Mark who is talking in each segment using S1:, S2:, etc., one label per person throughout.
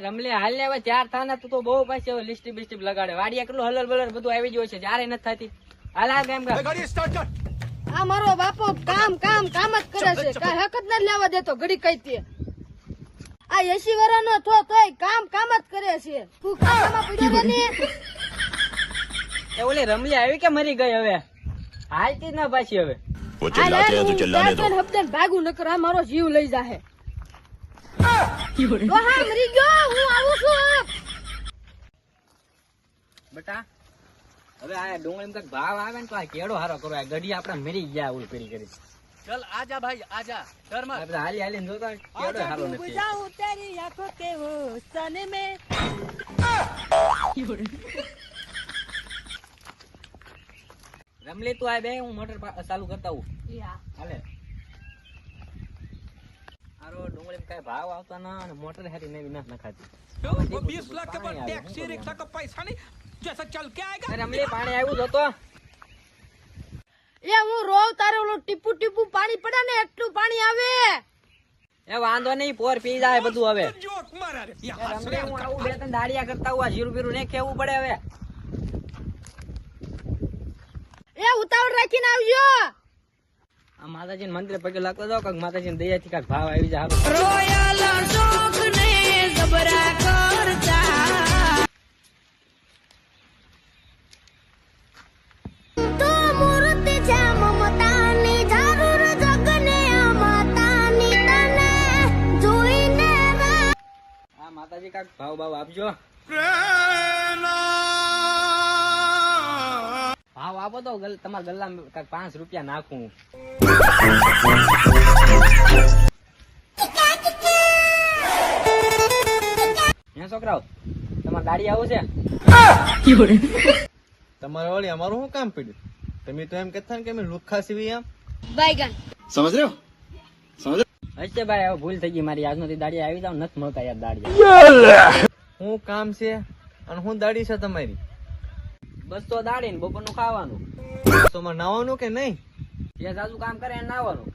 S1: રમલે હાલ ને હવે 4 થાના તું તો બહુ પાછી હવે લિસ્ટી બિસ્ટી લગાડે વાડિયા કેટલું હલર બલર બધું આવી ગયું છે જ્યારે નથી થતી હાલ આ કેમ ગાડી સ્ટાર્ટ કર
S2: આ મારો બાપો કામ જ કરે છે કાઈ હક જ ન લેવા દેતો ઘડી કઈતી આ 80 વર્ષનો તોય કામ જ કરે છે તું કામમાં પડ્યો રે ને
S1: એ ઓલી રમલી આવી કે મરી ગઈ હવે હાલતી જ ના પાછી હવે
S3: वो चिल्लाते हैं तो चिल्लाने दो
S2: હબદન ભાગું નકર આ મારો જીવ લઈ જાહે તો હા મરી ગયો હું આવું છું
S1: બેટા હવે આ ડુંગળી કઈક ભાવ આવે ને તો આ કેડો હારો કરો આ ગડી આપડા મરી ગયા ઓલ કરી કરી
S4: चल आजा भाई आजा डर मत
S1: આપણે હાલી હાલી જોતા કેડો હારો નથી
S2: જાઉં તેરી આંખો કે વો સને મે
S1: રમલી તું આ બે હું મોટર ચાલુ કરતા હું હાલે હારો ડુંગળી કઈ ભાવ આવતા ના અને મોટર હારી નવી ના નખાતી
S4: वो 20 लाख के बाद टैक्सी रिक्शा का पैसा नहीं जैसा चल के आएगा
S1: રમલી પાણી આવ્યું તો તો
S2: એ હું રોવ તારે ઓલો ટીપુ પાણી પડે ને એટલું પાણી આવે
S1: એ વાંધો નહીં પોર પી જાય બધું હવે
S4: जोक मारा रे
S1: એ રમલી હું આવું બે ત્રણ દાડિયા કરતા હું આ જીરું બીરું ને કેવું પડે હવે
S2: એ ઉતાવળ રાખીને આવજો
S1: આ માતાજી મંદિરે પગે લાગતો જાવ કાક માતાજી દયાથી કાક ભાવ આવી જાય હારું.
S2: રોયલ શોખ ને જબરા કરતા તો મૂર્તિ છે મમતાની જરૂર જગને માતાની તને જોઈને
S1: આ માતાજી કાક ભાવ ભાવ આપજો ભાવ આપો તો તમારા ગલ્લામાં કાક 5 રૂપિયા નાખું હે છોકરાઓ તમારે ગાડી આવું છે
S5: તમારે વળી અમારું શું કામ પડ્યું તમે તો એમ કહેતા ને કે અમે લુખ્ખા સીવી આમ
S2: બાયગન
S3: समझ रहे हो समझ रहे
S1: હશે ભાઈ હવે ભૂલ થઈ ગઈ મારી આજનો દાડી આવી જાવ નથી મળતા યાર દાડિયા
S5: શું કામ છે અને શું દાડી છે તમારી
S1: બસ તો દાડી ને બપોરનું ખાવાનું
S5: તો માં નાવાનું કે નહીં
S1: જે જાજુ કામ કરે એને નાવાનું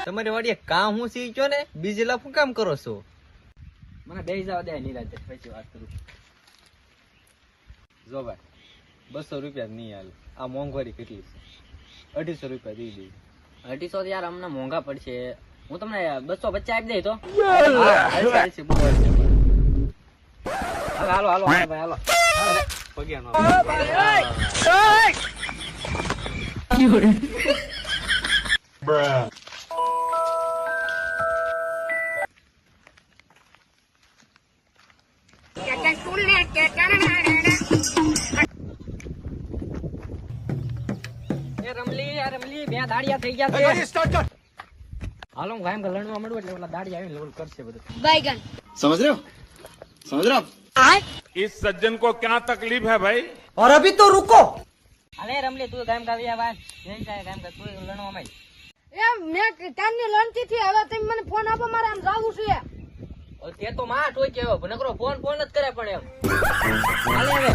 S5: તમારી વાડીએ કામ હું શીખ્યો ને બીજી લાખ શું કામ કરો છો
S1: મને બેસી જવા દે નિરાતે પછી વાત કરું
S5: જો ભાઈ 200 રૂપિયા નહીં હાલ આ મોંઘવારી કેટલી છે 250 રૂપિયા દઈ દઈ
S1: 250 યાર અમને મોંઘા પડશે હું તમને 250 આપી દઈ તો
S5: હાલશે, બહુ હાલશે.
S1: હાલો હાલો હાલો ભાઈ હાલો
S5: પગ્યા નો.
S1: એ રમલી બે દાડિયા થઈ ગયા છે હાલો હું ગાયમ લણવા મળું એટલે ઓલા દાડિયા આવીને લોલ કરશે બધું
S2: બાયગન
S3: समझ रहे हो समझ रहे हो आप
S6: इस सज्जन को क्या तकलीफ है भाई
S1: અરે રમલી તું ગાયમ કાવ્યા વાત જઈ જાય ગાયમ તું લણવા માં
S2: એ મેં કાનની લણતી થી હવે તમે મને ફોન આપો મારે આમ જાવું છે
S1: તે તો માં ટોય કેવો નકરો ફોન જ કરે પણ એમ હાલે હવે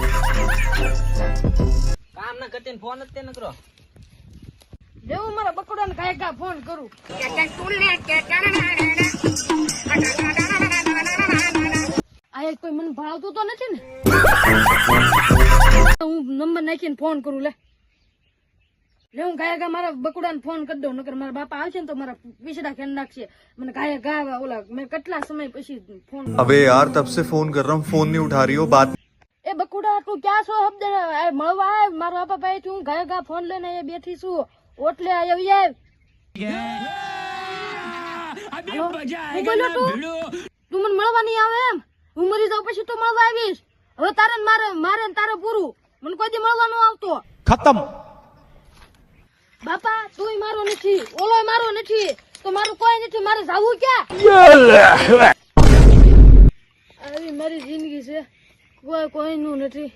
S1: કામ ના કરતી ફોન જ તે નકરો
S2: લેવું મારા બકડાને કાયકા ફોન કરું આ એક કોઈ મને ભાવતું તો નથી ને હું નંબર નાખીને ફોન કરું લે હું ગાયકા મારા બકુડાને ફોન કરી દઉં નકર મારા બાપા આવશે ને તો મારા પીછડા ખેન નાખશે મને ગાયા ગાવા ઓલા મેં કેટલા સમય પછી ફોન
S7: अबे यार तब से फोन कर रहा हूँ फोन नहीं उठा रही हो बात
S2: એ બકુડા તું ક્યાં છો હબદે મળવા આવ મારો બાપા ભાઈ તું ગાયકા ફોન લઈને અહીંયા બેઠી છું ઓટલે આવી આવ
S4: अभी मजा
S2: હું બોલ્યો તું મને મળવા નહીં આવે એમ હું મરી જાઉં પછી તો મળવા આવીશ હવે તારે ને મારે ને તારે પૂરું મને કોઈ દી મળવાનું આવતો
S6: खत्म
S2: બાપા તુંય મારો નથી ઓલોય મારો નથી તો મારું કોઈ નથી મારે જાવું ક્યાં આવી મારી જિંદગી છે કોઈનું નથી